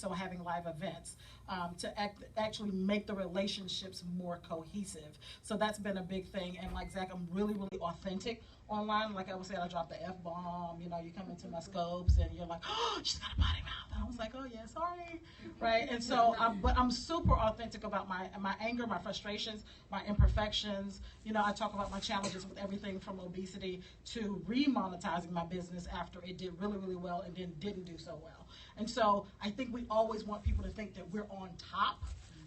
so having live events to actually make the relationships more cohesive. So that's been a big thing. And like Zach, I'm really, really authentic online. Like I was saying, I dropped the F-bomb. You know, you come into my scopes and you're like, oh, she's got a potty mouth. And I was like, oh yeah, sorry, right? And so, but I'm super authentic about my anger, my frustrations, my imperfections. You know, I talk about my challenges with everything from obesity to remonetizing my business after it did really, really well and then didn't do so well. And so I think we always want people to think that we're on top.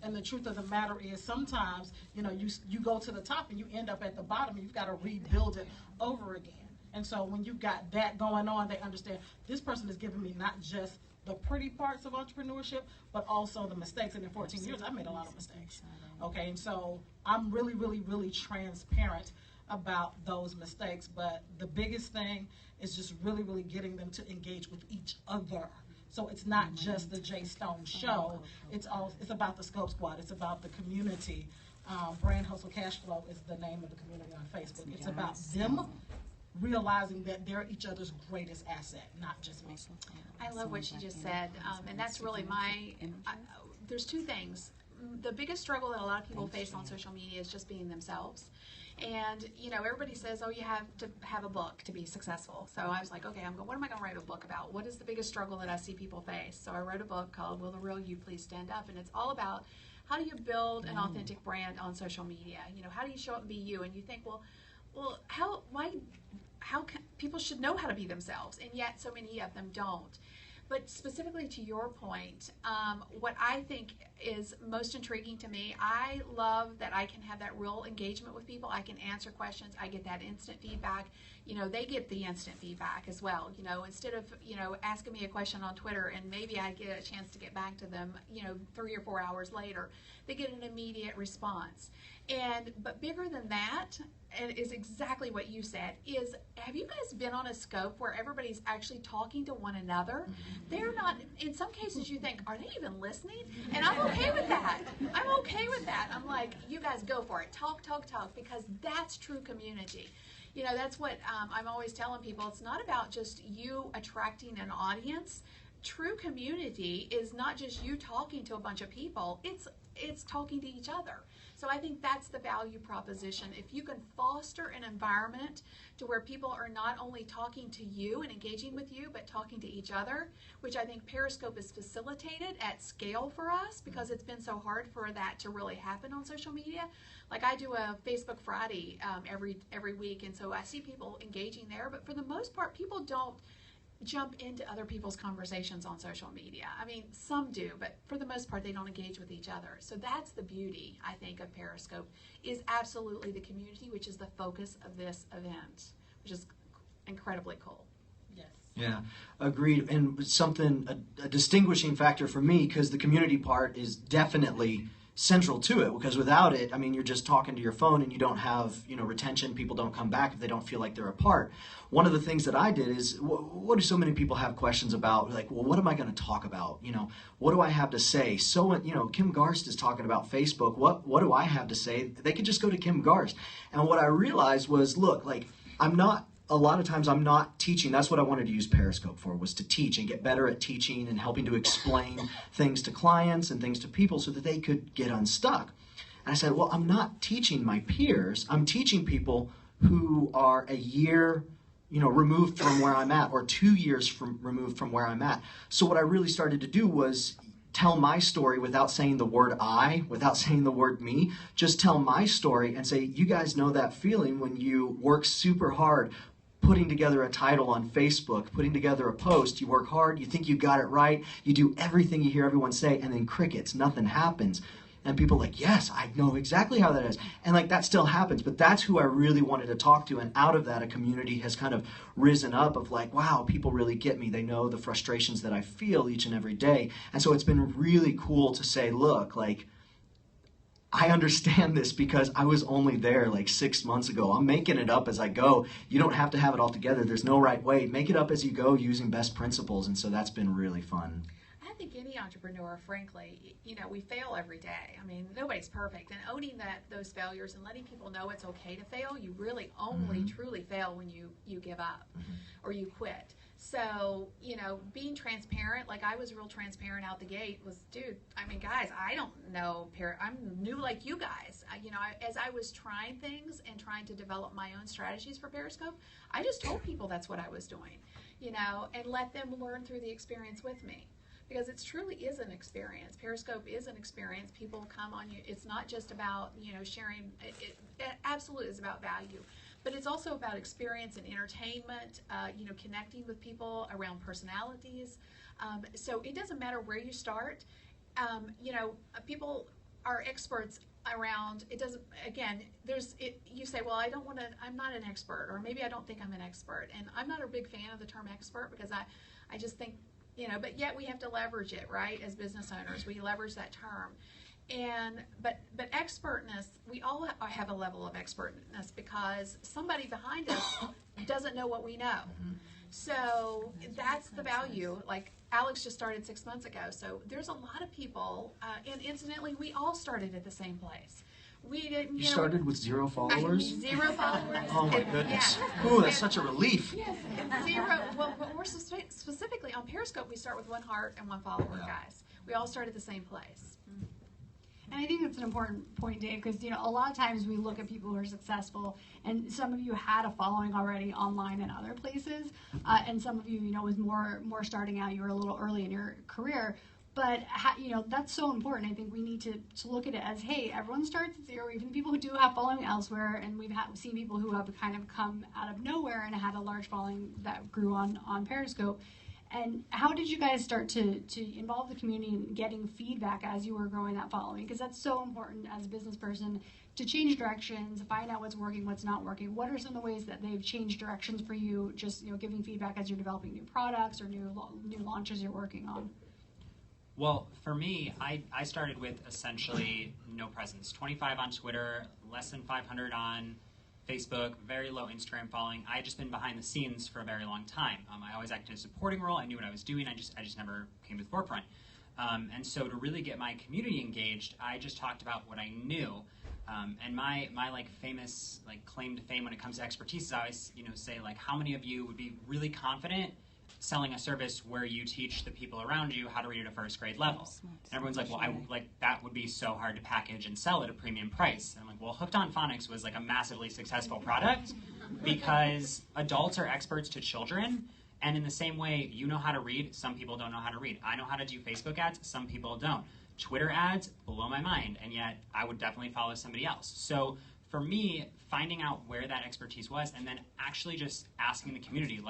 And the truth of the matter is sometimes, you know, you go to the top and you end up at the bottom and you've got to rebuild it over again. And so when you've got that going on, they understand this person is giving me not just the pretty parts of entrepreneurship, but also the mistakes. And in 14 years, I've made a lot of mistakes. Okay, and so I'm really, really, really transparent about those mistakes. But the biggest thing is just really, really getting them to engage with each other. So it's not just the Jay Stone show. It's about the Scope Squad. It's about the community. Brand Hustle Cash Flow is the name of the community on Facebook. It's about them realizing that they're each other's greatest asset, not just me. I love what she just said, and that's really there's two things. The biggest struggle that a lot of people face on social media is just being themselves. And, you know, everybody says, oh, you have to have a book to be successful. So I was like, okay, what am I going to write a book about? What is the biggest struggle that I see people face? So I wrote a book called Will the Real You Please Stand Up? And it's all about how do you build an authentic brand on social media? You know, how do you show up and be you? And you think, well, how can, people should know how to be themselves, and yet so many of them don't. But specifically to your point, what I think is most intriguing to me, I love that I can have that real engagement with people. I can answer questions. I get that instant feedback. You know, they get the instant feedback as well. You know, instead of, you know, asking me a question on Twitter and maybe I get a chance to get back to them, you know, 3 or 4 hours later, they get an immediate response. But bigger than that, and is exactly what you said, is have you guys been on a scope where everybody's actually talking to one another? They're not, in some cases you think, are they even listening? And I'm okay with that. I'm okay with that. I'm like, you guys go for it. Talk, because that's true community. You know, that's what I'm always telling people. It's not about just you attracting an audience. True community is not just you talking to a bunch of people. It's talking to each other. So I think that's the value proposition. If you can foster an environment to where people are not only talking to you and engaging with you, but talking to each other, which I think Periscope has facilitated at scale for us because it's been so hard for that to really happen on social media. Like I do a Facebook Friday every week, and so I see people engaging there, but for the most part, people don't jump into other people's conversations on social media. I mean, some do, but for the most part, they don't engage with each other. So that's the beauty, I think, of Periscope, is absolutely the community, which is the focus of this event, which is incredibly cool. Yes. Yeah, agreed. And something, a distinguishing factor for me, because the community part is definitely central to it, because without it, I mean, you're just talking to your phone and you don't have, you know, retention. People don't come back if they don't feel like they're a part. One of the things that I did is, what do so many people have questions about? Like, well, what am I going to talk about? You know, what do I have to say? So, you know, Kim Garst is talking about Facebook. What do I have to say? They could just go to Kim Garst. And what I realized was, look, like, a lot of times I'm not teaching. That's what I wanted to use Periscope for, was to teach and get better at teaching and helping to explain things to clients and things to people so that they could get unstuck. And I said, well, I'm not teaching my peers. I'm teaching people who are a year, you know, removed from where I'm at, or 2 years removed from where I'm at. So what I really started to do was tell my story without saying the word I, without saying the word me. Just tell my story and say, you guys know that feeling when you work super hard putting together a title on Facebook, putting together a post, you work hard, you think you got it right, you do everything you hear everyone say, and then crickets, nothing happens. And people are like, yes, I know exactly how that is. And like, that still happens, but that's who I really wanted to talk to. And out of that, a community has kind of risen up of like, wow, people really get me. They know the frustrations that I feel each and every day. And so it's been really cool to say, look, like, I understand this because I was only there like 6 months ago. I'm making it up as I go. You don't have to have it all together. There's no right way. Make it up as you go using best principles. And so that's been really fun. I think any entrepreneur, frankly, you know, we fail every day. I mean, nobody's perfect. And owning those failures and letting people know it's okay to fail, you really only truly fail when you give up or you quit. So, being transparent, like I was real transparent out the gate was, dude, I mean, guys, I don't know, I'm new like you guys. As I was trying things and trying to develop my own strategies for Periscope, I just told people that's what I was doing, and let them learn through the experience with me. Because it truly is an experience. Periscope is an experience. People come on you. It's not just about, sharing. It absolutely is about value. But it's also about experience and entertainment, connecting with people around personalities. So it doesn't matter where you start. People are experts around, it doesn't, again, you say, well, I'm not an expert, or maybe I don't think I'm an expert. And I'm not a big fan of the term expert because I just think, but yet we have to leverage it, right? As business owners, we leverage that term. But expertness, we all have a level of expertness because somebody behind us doesn't know what we know. So that's the value. Like Alex just started 6 months ago, so there's a lot of people, and incidentally, we all started at the same place. We didn't. You started with 0 followers? 0 followers. Oh my goodness. Yeah. Ooh, that's such a relief. Yes. 0. Well, but more specifically on Periscope, we start with 1 heart and 1 follower, guys. We all start at the same place. And I think that's an important point, Dave, because a lot of times we look at people who are successful, and some of you had a following already online and other places, and some of you, was more starting out. You were a little early in your career, but that's so important. I think we need to look at it as, hey, everyone starts at 0. Even people who do have following elsewhere, and we've seen people who have kind of come out of nowhere and had a large following that grew on Periscope. And how did you guys start to involve the community in getting feedback as you were growing that following? Because that's so important as a business person to change directions, find out what's working, what's not working. What are some of the ways that they've changed directions for you, just giving feedback as you're developing new products or new launches you're working on? Well, for me, I started with essentially no presence. 25 on Twitter, less than 500 on Facebook, very low Instagram following. I had just been behind the scenes for a very long time. I always acted in a supporting role. I knew what I was doing. I just never came to the forefront. And so to really get my community engaged, I just talked about what I knew. And my famous claim to fame when it comes to expertise is I always say how many of you would be really confident selling a service where you teach the people around you how to read at a first grade level. And everyone's like, well, that would be so hard to package and sell at a premium price. And I'm like, well, Hooked on Phonics was a massively successful product because adults are experts to children. And in the same way, you know how to read, some people don't know how to read. I know how to do Facebook ads, some people don't. Twitter ads blow my mind, and yet I would definitely follow somebody else. So for me, finding out where that expertise was and then actually just asking the community,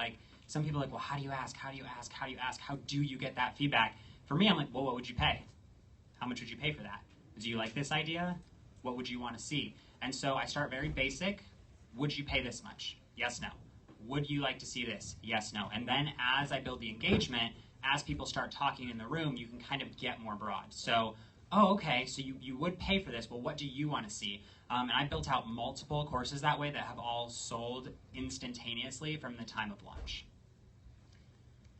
some people are like, well, how do you ask? How do you ask? How do you ask? How do you get that feedback? For me, I'm like, well, what would you pay? How much would you pay for that? Do you like this idea? What would you want to see? And so I start very basic. Would you pay this much? Yes, no. Would you like to see this? Yes, no. And then as I build the engagement, as people start talking in the room, you can kind of get more broad. So, oh, okay, so you would pay for this. Well, what do you want to see? And I built out multiple courses that way that have all sold instantaneously from the time of launch.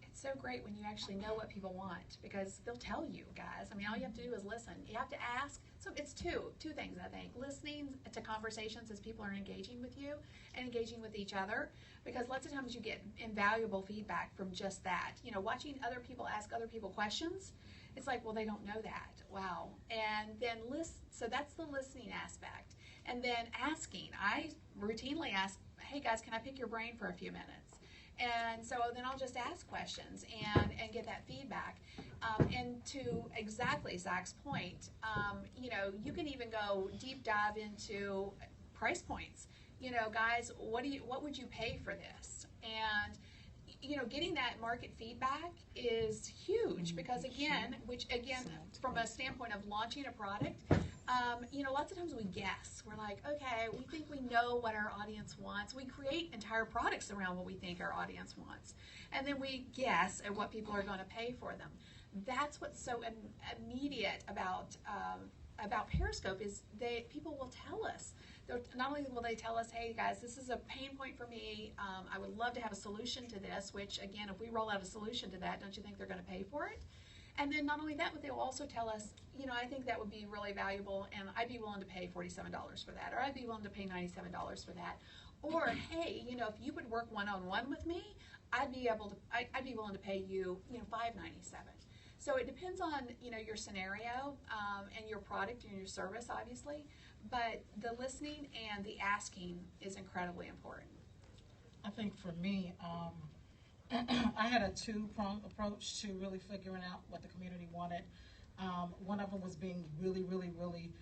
It's so great when you actually know what people want because they'll tell you, guys. I mean, all you have to do is listen. You have to ask. So it's two things, I think. Listening to conversations as people are engaging with you and engaging with each other, because lots of times you get invaluable feedback from just that. Watching other people ask other people questions, it's like, well, they don't know that. Wow. And then so that's the listening aspect. And then asking. I routinely ask, hey, guys, can I pick your brain for a few minutes? And so then I'll just ask questions and get that feedback. And to exactly Zach's point, you can even go deep dive into price points. Guys, what would you pay for this? And getting that market feedback is huge because again, from a standpoint of launching a product, lots of times we guess. We're like, okay, we think we know what our audience wants. We create entire products around what we think our audience wants. And then we guess at what people are going to pay for them. That's what's so immediate about Periscope is people will tell us. Not only will they tell us, hey guys, this is a pain point for me. I would love to have a solution to this, which again, if we roll out a solution to that, don't you think they're going to pay for it? And then not only that, but they will also tell us, I think that would be really valuable and I'd be willing to pay $47 for that, or I'd be willing to pay $97 for that. Or, hey, if you would work one-on-one with me, I'd be willing to pay you, $5.97. So it depends on, your scenario and your product and your service, obviously. But the listening and the asking is incredibly important. I think for me, I had a two-pronged approach to really figuring out what the community wanted. One of them was being really, really, really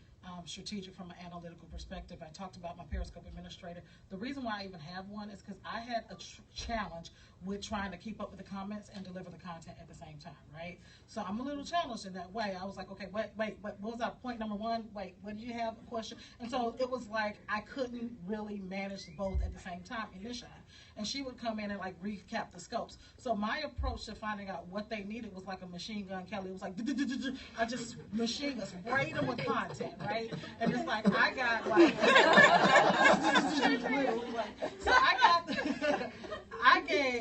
strategic from an analytical perspective. I talked about my Periscope administrator. The reason why I even have one is because I had a challenge with trying to keep up with the comments and deliver the content at the same time, right? So I'm a little challenged in that way. I was like, okay, wait, what was our point number one? Wait, what did you have a question? And so it was like I couldn't really manage both at the same time initially. And she would come in and like recap the scopes. So my approach to finding out what they needed was like a machine gun Kelly. It was like, I just machine gun, sprayed them with content, right? And it's like, I got like, so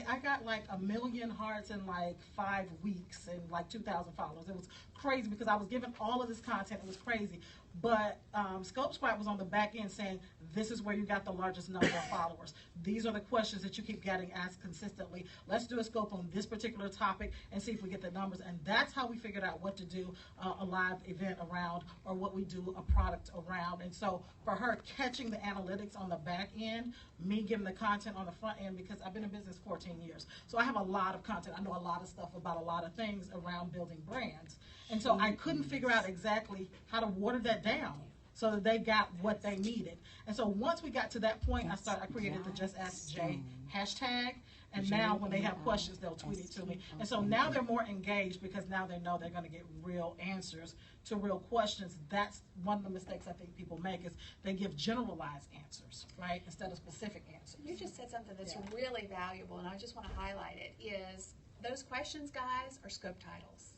I got like 1 million hearts in like 5 weeks and like 2,000 followers. It was crazy because I was given all of this content. It was crazy. But Scope Squad was on the back end saying, this is where you got the largest number of followers. These are the questions that you keep getting asked consistently. Let's do a scope on this particular topic and see if we get the numbers. And that's how we figured out what to do a live event around, or what we do a product around. And so for her, catching the analytics on the back end, me giving the content on the front end, because I've been in business 14 years. So I have a lot of content. I know a lot of stuff about a lot of things around building brands. And so I couldn't figure out exactly how to water that down so that they got what they needed. And so once we got to that point, I created the Just Ask Jay hashtag. And now when they have questions, they'll tweet it to me. And so now they're more engaged because now they know they're going to get real answers to real questions. That's one of the mistakes I think people make, is they give generalized answers, right, instead of specific answers. You just said something that's really valuable, and I just want to highlight it, is those questions, guys, are scope titles.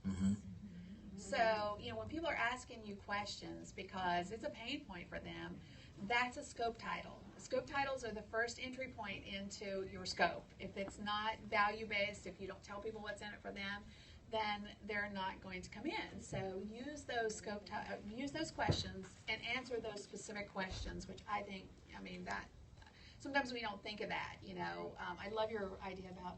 Mm-hmm. So, when people are asking you questions because it's a pain point for them, that's a scope title. Scope titles are the first entry point into your scope. If it's not value-based, if you don't tell people what's in it for them, then they're not going to come in. So use those use those questions and answer those specific questions, which I think, that sometimes we don't think of that. I love your idea about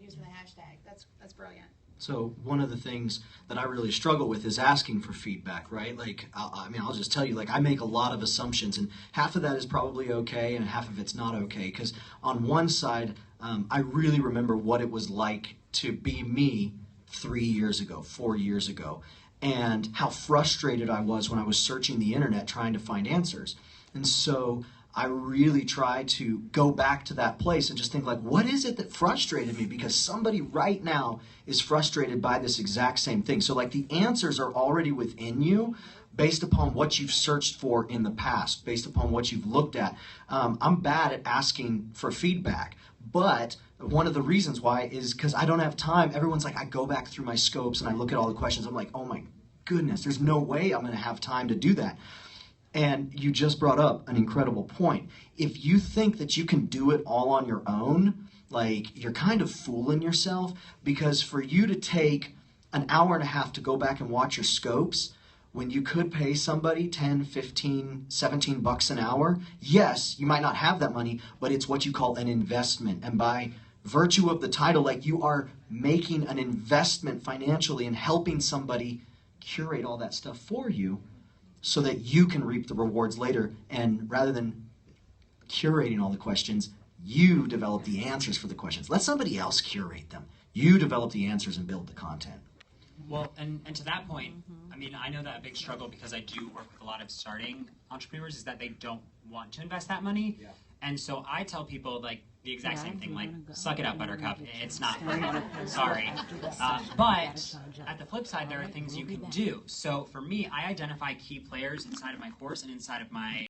using the hashtag. That's brilliant. So one of the things that I really struggle with is asking for feedback, right? Like, I'll just tell you, like, I make a lot of assumptions, and half of that is probably okay, and half of it's not okay. Because on one side, I really remember what it was like to be me 3 years ago, 4 years ago, and how frustrated I was when I was searching the internet trying to find answers. And so I really try to go back to that place and just think, like, what is it that frustrated me? Because somebody right now is frustrated by this exact same thing. So, like, the answers are already within you based upon what you've searched for in the past, based upon what you've looked at. I'm bad at asking for feedback, but one of the reasons why is because I don't have time. Everyone's like, I go back through my scopes and I look at all the questions. I'm like, oh my goodness, there's no way I'm going to have time to do that. And you just brought up an incredible point. If you think that you can do it all on your own, like, you're kind of fooling yourself, because for you to take an hour and a half to go back and watch your scopes when you could pay somebody 10, 15, 17 bucks an hour, yes, you might not have that money, but it's what you call an investment. And by virtue of the title, like, you are making an investment financially and helping somebody curate all that stuff for you, so that you can reap the rewards later. And rather than curating all the questions, you develop the answers for the questions. Let somebody else curate them. You develop the answers and build the content. Well, and to that point, I know that a big struggle, because I do work with a lot of starting entrepreneurs, is that they don't want to invest that money. Yeah. And so I tell people, like, the exact same thing, like, suck it up, Buttercup. It's not sorry. But at the flip side, there are things you can do. So for me, I identify key players inside of my course and inside of my